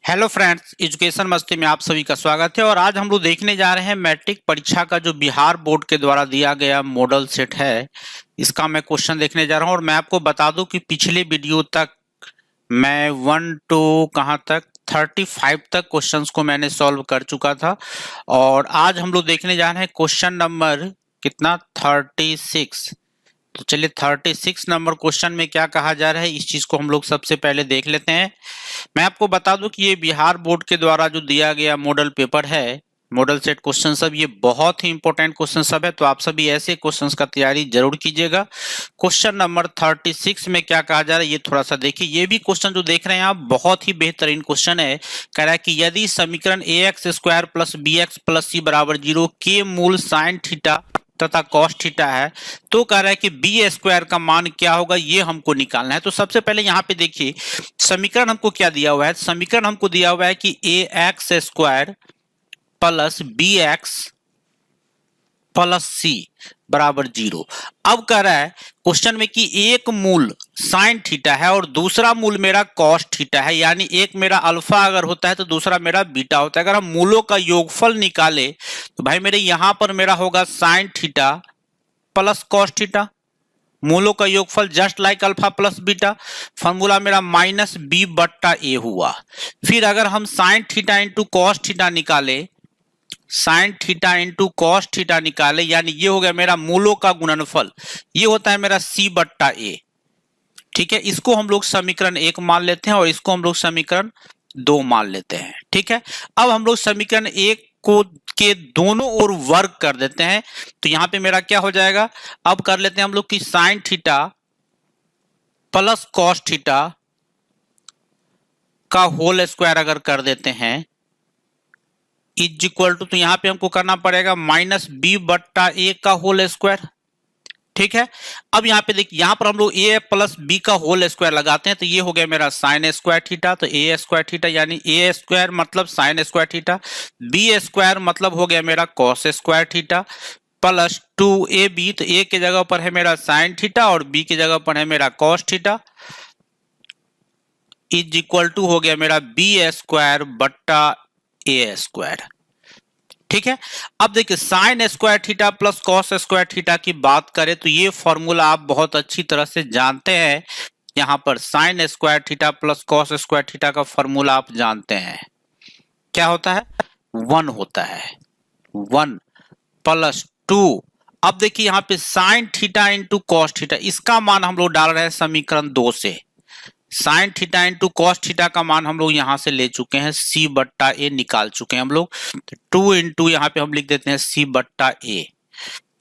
Hello friends, education मस्ती में आप सभी का स्वागत है। और आज हम लोग देखने जा रहे हैं मैट्रिक परीक्षा का जो बिहार बोर्ड के द्वारा दिया गया मॉडल सेट है, इसका मैं क्वेश्चन देखने जा रहा हूं। और मैं आपको बता दूं कि पिछले वीडियो तक मैं 1 टू कहां तक 35 तक क्वेश्चंस को मैंने सॉल्व कर चुका था। और आज हम लोग देखने जा रहे हैं क्वेश्चन नंबर कितना 36। तो चलिए 36 नंबर क्वेश्चन में क्या कहा जा रहा है इस चीज को हम लोग सबसे पहले देख लेते हैं। मैं आपको बता दूं कि ये बिहार बोर्ड के द्वारा जो दिया गया मॉडल पेपर है, मॉडल सेट क्वेश्चन सब, ये बहुत ही इंपॉर्टेंट क्वेश्चन सब है। तो आप सभी ऐसे क्वेश्चंस का तैयारी जरूर कीजिएगा। क्वेश्चन नंबर 36 में क्या कहा जा रहा है ये थोड़ा सा देखिए। ये भी क्वेश्चन जो देख रहे हैं आप बहुत ही बेहतरीन क्वेश्चन है। कह रहा है कि यदि समीकरण ax square plus bx plus c बराबर 0 के मूल साइन थीटा तथा कॉस थीटा है, तो कह रहा है कि बी स्क्वायर का मान क्या होगा, ये हमको निकालना है। तो सबसे पहले यहाँ पे देखिए समीकरण हमको क्या दिया हुआ है। समीकरण हमको दिया हुआ है कि a x square plus b x plus c बराबर 0। अब कह रहा है क्वेश्चन में कि एक मूल साइन थीटा है और दूसरा मूल मेरा कॉस थीटा है, यानी एक मेरा अल्फा अगर होता है तो दूसरा मेरा बीटा होता है। अगर हम मूलों का योगफल निकाले तो भाई मेरे यहां पर मेरा होगा sine theta plus cos theta, मूलों का योगफल just like alpha plus beta. Formula मेरा माइनस बी बट्टा ए हुआ। फिर अगर हम sine theta into cos theta निकाले, sine theta into cos theta निकाले, यानी ये हो गया मेरा मूलों का गुणनफल, ये होता है मेरा सी बट्टा ए। ठीक है, इसको हम लोग समीकरण 1 मान लेते हैं और इसको हम लोग समीकरण 2 मान लेते हैं। ठीक है, अब हम लोग समीकरण 1 को के दोनों ओर वर्ग कर देते हैं। तो यहां पे मेरा क्या हो जाएगा, अब कर लेते हैं हम लोग कि sign theta plus cos theta का होल स्क्वायर अगर कर देते हैं इज इक्वल टू, तो यहां पे हमको करना पड़ेगा माइनस बी बट्टा ए का होल स्क्वायर। ठीक है, अब यहाँ पे देखिए यहाँ पर हम लोग ए प्लस बी का होल स्क्वायर लगाते हैं तो ये हो गया मेरा साइन स्क्वायर थीटा। तो ए स्क्वायर थीटा यानी ए स्क्वायर मतलब sine square theta, B square मतलब हो गया मेरा cos square theta, plus 2ab, तो ए के जगह पर है मेरा साइन थीटा और बी की जगह पर है मेरा cos theta, is equal to हो गया मेरा बी स्क्वायर बट्टा ए स्क्वायर। ठीक है, अब देखिए sign square theta plus cos square theta की बात करें तो ये फॉर्मूला आप बहुत अच्छी तरह से जानते हैं। यहां पर sign square theta plus cos square theta का फॉर्मूला आप जानते हैं, क्या होता है, 1 होता है, 1 प्लस 2। अब देखिए यहां पे sign theta into cos theta, इसका मान हम लोग डाल रहे हैं समीकरण 2 से। Sign theta into cos theta का मान हम लोग यहां से ले चुके हैं, सी बट्टा ए निकाल चुके हैं हम लोग। तो 2 इंटू यहां पे हम लिख देते हैं सी बट्टा ए,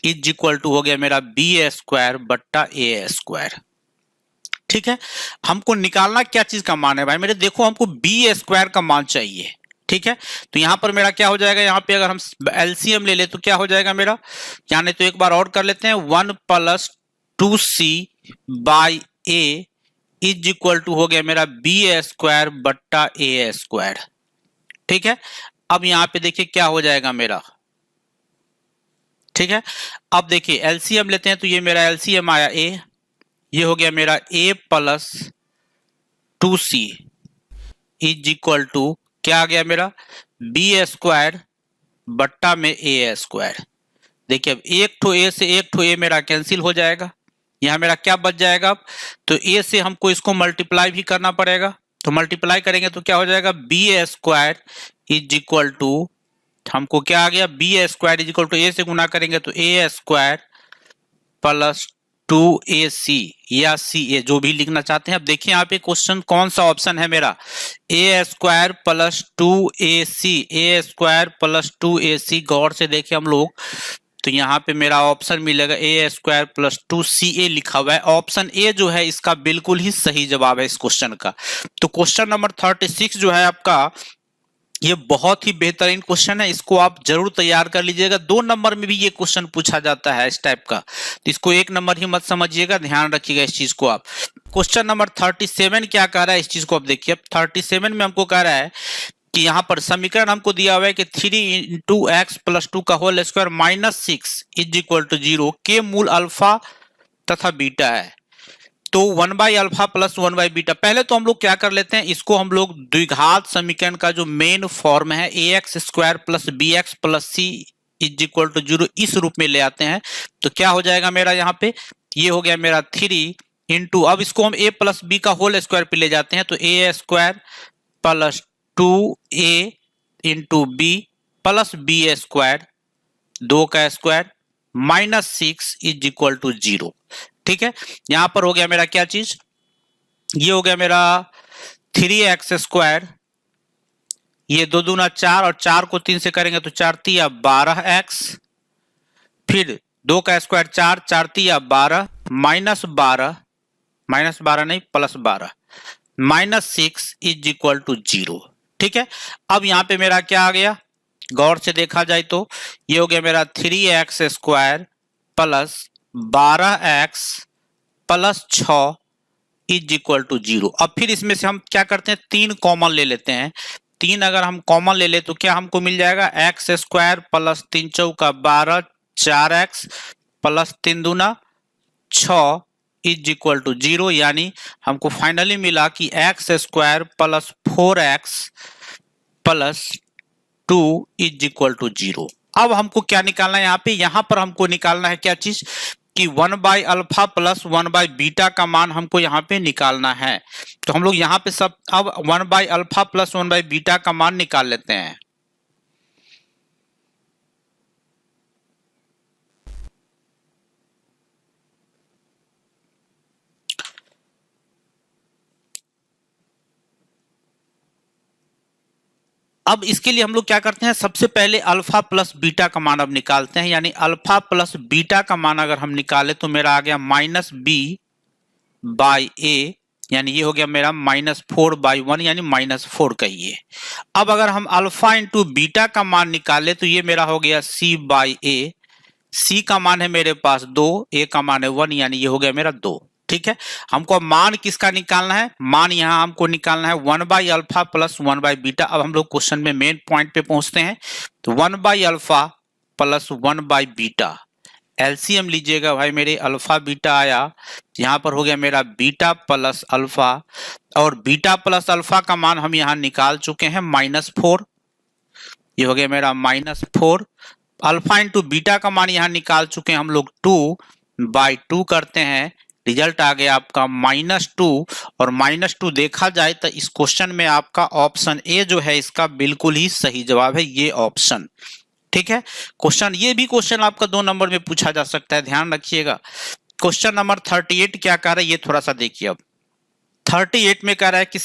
इज इक्वल टू हो गया मेरा बी स्क्वायर बट्टा ए स्क्वायर। ठीक है, हमको निकालना क्या चीज का मान है भाई मेरे, देखो हमको बी स्क्वायर का मान चाहिए। ठीक है, तो यहां पर मेरा क्या हो जाएगा, यहां पे अगर हम एलसीएम ले ले तो क्या हो जाएगा मेरा, यानी तो एक बार और कर लेते हैं, 1 plus 2c by A is equal to हो गया मेरा बी स्क्वायर बट्टा ए स्क्वायर। ठीक है, अब यहां पे देखिए क्या हो जाएगा मेरा। ठीक है, अब देखिए एलसीएम लेते हैं तो ये मेरा एलसीएम आया ए, ये हो गया मेरा a plus 2c is equal to क्या आ गया मेरा, बी स्क्वायर बट्टा में ए स्क्वायर। देखिए अब एक ठो ए से एक ठो ए मेरा कैंसिल हो जाएगा, यहां मेरा क्या बच जाएगा, अब तो ए से हमको इसको मल्टीप्लाई भी करना पड़ेगा। तो मल्टीप्लाई करेंगे तो क्या हो जाएगा, b square is equal to, हमको क्या आ गया, b square is equal to a से गुना करेंगे तो ए स्क्वायर प्लस 2ac या सी ए, जो भी लिखना चाहते हैं। अब देखिए यहाँ पे क्वेश्चन कौन सा ऑप्शन है मेरा, ए स्क्वायर प्लस 2ac, ए स्क्वायर प्लस 2ac, गौर से देखिए हम लोग तो यहाँ पे मेरा ऑप्शन मिलेगा ए स्क्वायर प्लस 2ca लिखा हुआ है। ऑप्शन ए जो है इसका बिल्कुल ही सही जवाब है इस क्वेश्चन का। तो क्वेश्चन नंबर 36 जो है आपका, ये बहुत ही बेहतरीन क्वेश्चन है, इसको आप जरूर तैयार कर लीजिएगा। 2 नंबर में भी ये क्वेश्चन पूछा जाता है इस टाइप का, तो इसको 1 नंबर ही मत समझिएगा, ध्यान रखिएगा इस चीज को आप। क्वेश्चन नंबर 37 क्या कह रहा है इस चीज को आप देखिए। अब 37 में हमको कह रहा है कि यहाँ पर समीकरण हमको दिया हुआ है कि 3 इंटू एक्स प्लस 2 का whole square minus 6 is equal to 0 के मूल अल्फा तथा बीटा है। तो 1/अल्फा प्लस 1/बीटा, पहले तो हम लोग क्या कर लेते हैं, इसको हम लोग द्विघात समीकरण का जो मेन फॉर्म है ax square plus bx plus c is equal to 0 इस रूप में ले आते हैं। तो क्या हो जाएगा मेरा यहाँ पे, ये हो गया मेरा 3 इंटू, अब इसको हम a प्लस बी का होल स्क्वायर पे ले जाते हैं, तो a square plus 2a into B plus B square 2 का square minus 6 is equal to 0। ठीक है, यहां पर हो गया मेरा क्या चीज, ये हो गया मेरा 3x स्क्वायर, ये 2 दूना 4 और 4 को 3 से करेंगे तो 4 तिया 12x, फिर 2 का स्क्वायर 4 4 तिया 12 माइनस 12 नहीं plus 12 minus 6 is equal to 0। ठीक है, अब यहां पे मेरा क्या आ गया, गौर से देखा जाए तो ये हो गया मेरा 3x square plus 12x plus 6 is equal to 0। अब फिर इसमें से हम क्या करते हैं, 3 कॉमन ले लेते हैं। 3 अगर हम कॉमन ले ले तो क्या हमको मिल जाएगा, x स्क्वायर प्लस 3 चौका 12 4x प्लस 3 दूना 6 इज इक्वल टू 0, यानी हमको फाइनली मिला कि x square plus 4x plus 2 is equal to 0। अब हमको क्या निकालना है, यहाँ पर हमको निकालना है क्या चीज, कि 1/अल्फा प्लस 1/बीटा का मान हमको यहाँ पे निकालना है। तो हम लोग यहाँ पे सब अब 1/अल्फा प्लस 1/बीटा का मान निकाल लेते हैं। अब इसके लिए हम लोग क्या करते हैं, सबसे पहले अल्फा प्लस बीटा का मान अब निकालते हैं, यानी अल्फा प्लस बीटा का मान अगर हम निकाले तो मेरा आ गया -b/a, यानी ये हो गया मेरा -4/1 यानी -4 कहिए। अब अगर हम अल्फा इंटू बीटा का मान निकाले तो ये मेरा हो गया c/a, c का मान है मेरे पास 2, a का मान है 1, यानी ये हो गया मेरा 2। ठीक है, हमको मान किसका निकालना है, मान यहाँ हमको निकालना है 1/अल्फा प्लस 1/बीटा। अब हम लोग क्वेश्चन में मेन पॉइंट पे पहुंचते हैं। तो 1/अल्फा प्लस 1/बीटा, एलसीएम लीजिएगा भाई मेरे, अल्फा बीटा आया, यहाँ पर हो गया मेरा बीटा प्लस अल्फा, और बीटा प्लस अल्फा का मान हम यहाँ निकाल चुके हैं -4, ये हो गया मेरा -4। अल्फा इंटू बीटा का मान यहाँ निकाल चुके हैं हम लोग 2/2 करते हैं, रिजल्ट आ गया आपका -2, और -2 देखा जाए तो इस क्वेश्चन में आपका ऑप्शन ए जो है इसका बिल्कुल ही सही जवाब है, ये ऑप्शन। ठीक है, क्वेश्चन ये भी क्वेश्चन आपका 2 नंबर में पूछा जा सकता है, ध्यान रखिएगा। क्वेश्चन नंबर 38 क्या कह रहा है, ये थोड़ा सा देखिए। अब 38 में कह रहा है कि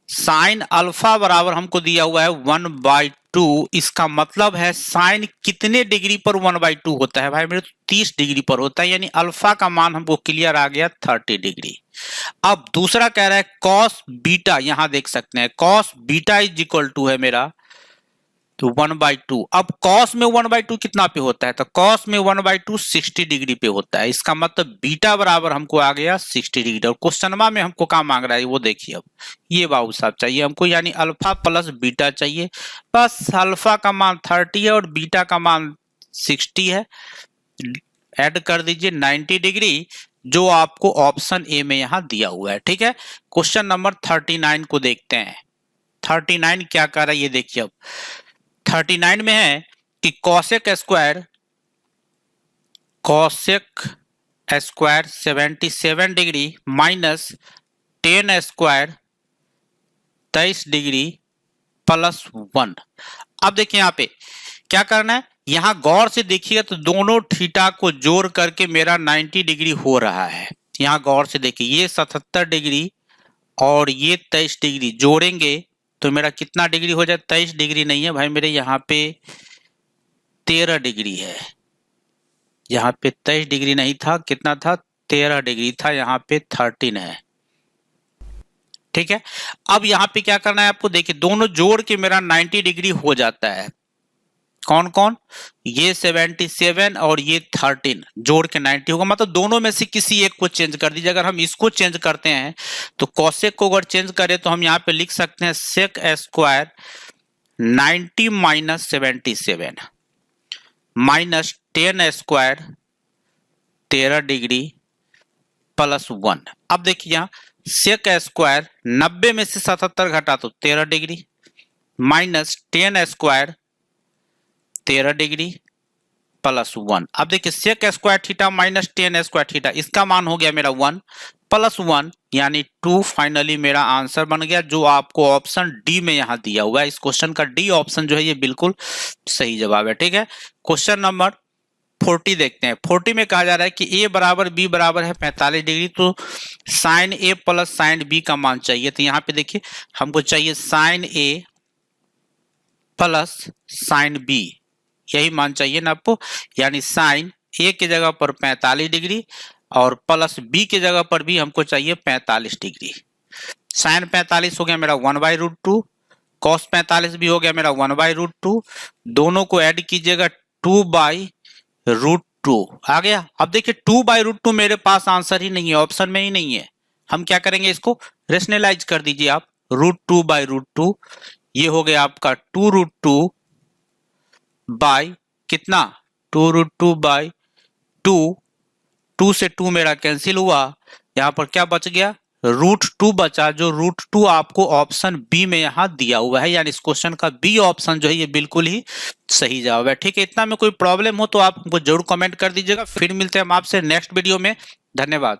साइन अल्फा बराबर हमको दिया हुआ है 1/2, इसका मतलब है साइन कितने डिग्री पर 1/2 होता है, भाई मेरे 30 डिग्री पर होता है, यानी अल्फा का मान हमको क्लियर आ गया 30 डिग्री। अब दूसरा कह रहा है कॉस बीटा, यहां देख सकते हैं cos beta is equal to है मेरा तो 1/2। अब कॉस में 1/2 कितना पे होता है, तो कॉस में 1/2 60 डिग्री पे होता है, इसका मतलब बीटा बराबर हमको आ गया 60 डिग्री। और क्वेश्चन में हमको क्या मांग रहा है वो देखिए। अब ये बाबू साहब चाहिए हमको, यानी अल्फा प्लस बीटा चाहिए, बस अल्फा का मान 30 है और बीटा का मान 60 है, ऐड कर दीजिए 90 डिग्री, जो आपको ऑप्शन ए में यहां दिया हुआ है। ठीक है, क्वेश्चन नंबर 39 को देखते हैं। 39 क्या कर रहा है ये देखिए। अब 39 में है कि cosec square 77 degree minus tan square 23 degree plus 1। अब देखिए यहाँ पे क्या करना है, यहां गौर से देखिएगा तो दोनों थीटा को जोड़ करके मेरा 90 डिग्री हो रहा है। यहां गौर से देखिए, ये 77 डिग्री और ये 23 डिग्री जोड़ेंगे तो मेरा कितना डिग्री हो जाए, 23 डिग्री नहीं है भाई मेरे, यहाँ पे 13 डिग्री है। यहाँ पे 23 डिग्री नहीं था, कितना था 13 डिग्री था, यहाँ पे 13 है। ठीक है, अब यहाँ पे क्या करना है आपको, देखिए दोनों जोड़ के मेरा 90 डिग्री हो जाता है। कौन कौन, ये 77 और ये 13 जोड़ के 90 होगा, मतलब दोनों में से किसी एक को चेंज कर दीजिए। अगर हम इसको चेंज करते हैं तो कॉसेक को अगर चेंज करें तो हम यहाँ पे लिख सकते हैं sec square 90 minus 77 minus 10 square 13 degree +1। अब देखिए यहाँ सेक स्क्वायर 90 में से 77 घटा तो 13 degree, minus tan square 13 degree +1। अब देखिए sec square theta minus tan square theta, इसका मान हो गया मेरा 1 +1 यानी 2। फाइनली मेरा आंसर बन गया, जो आपको ऑप्शन डी में यहाँ दिया हुआ है। इस क्वेश्चन का डी ऑप्शन जो है ये बिल्कुल सही जवाब है। ठीक है, क्वेश्चन नंबर 40 देखते हैं। 40 में कहा जा रहा है कि a बराबर b बराबर है 45 डिग्री, तो sine a plus sine b का मान चाहिए। तो यहाँ पे देखिए हमको चाहिए sine a plus sine b, यही मान चाहिए ना आपको, यानी साइन a की जगह पर 45 डिग्री और प्लस b की जगह पर भी हमको चाहिए 45 डिग्री। साइन 45 हो गया मेरा 1/√2, कॉस 45 भी हो गया मेरा 1/√2, दोनों को ऐड कीजिएगा 2/√2 आ गया। अब देखिए 2/√2 मेरे पास आंसर ही नहीं है, ऑप्शन में ही नहीं है। हम क्या करेंगे, इसको रेशनलाइज कर दीजिए आप, √2/√2, ये हो गया आपका 2√2 बाय कितना, 2√2/2, 2 से 2 मेरा कैंसिल हुआ, यहां पर क्या बच गया, √2 बचा, जो √2 आपको ऑप्शन बी में यहां दिया हुआ है, यानी इस क्वेश्चन का बी ऑप्शन जो है ये बिल्कुल ही सही जवाब है। ठीक है, इतना में कोई प्रॉब्लम हो तो आप हमको जरूर कमेंट कर दीजिएगा। फिर मिलते हैं हम आपसे नेक्स्ट वीडियो में। धन्यवाद।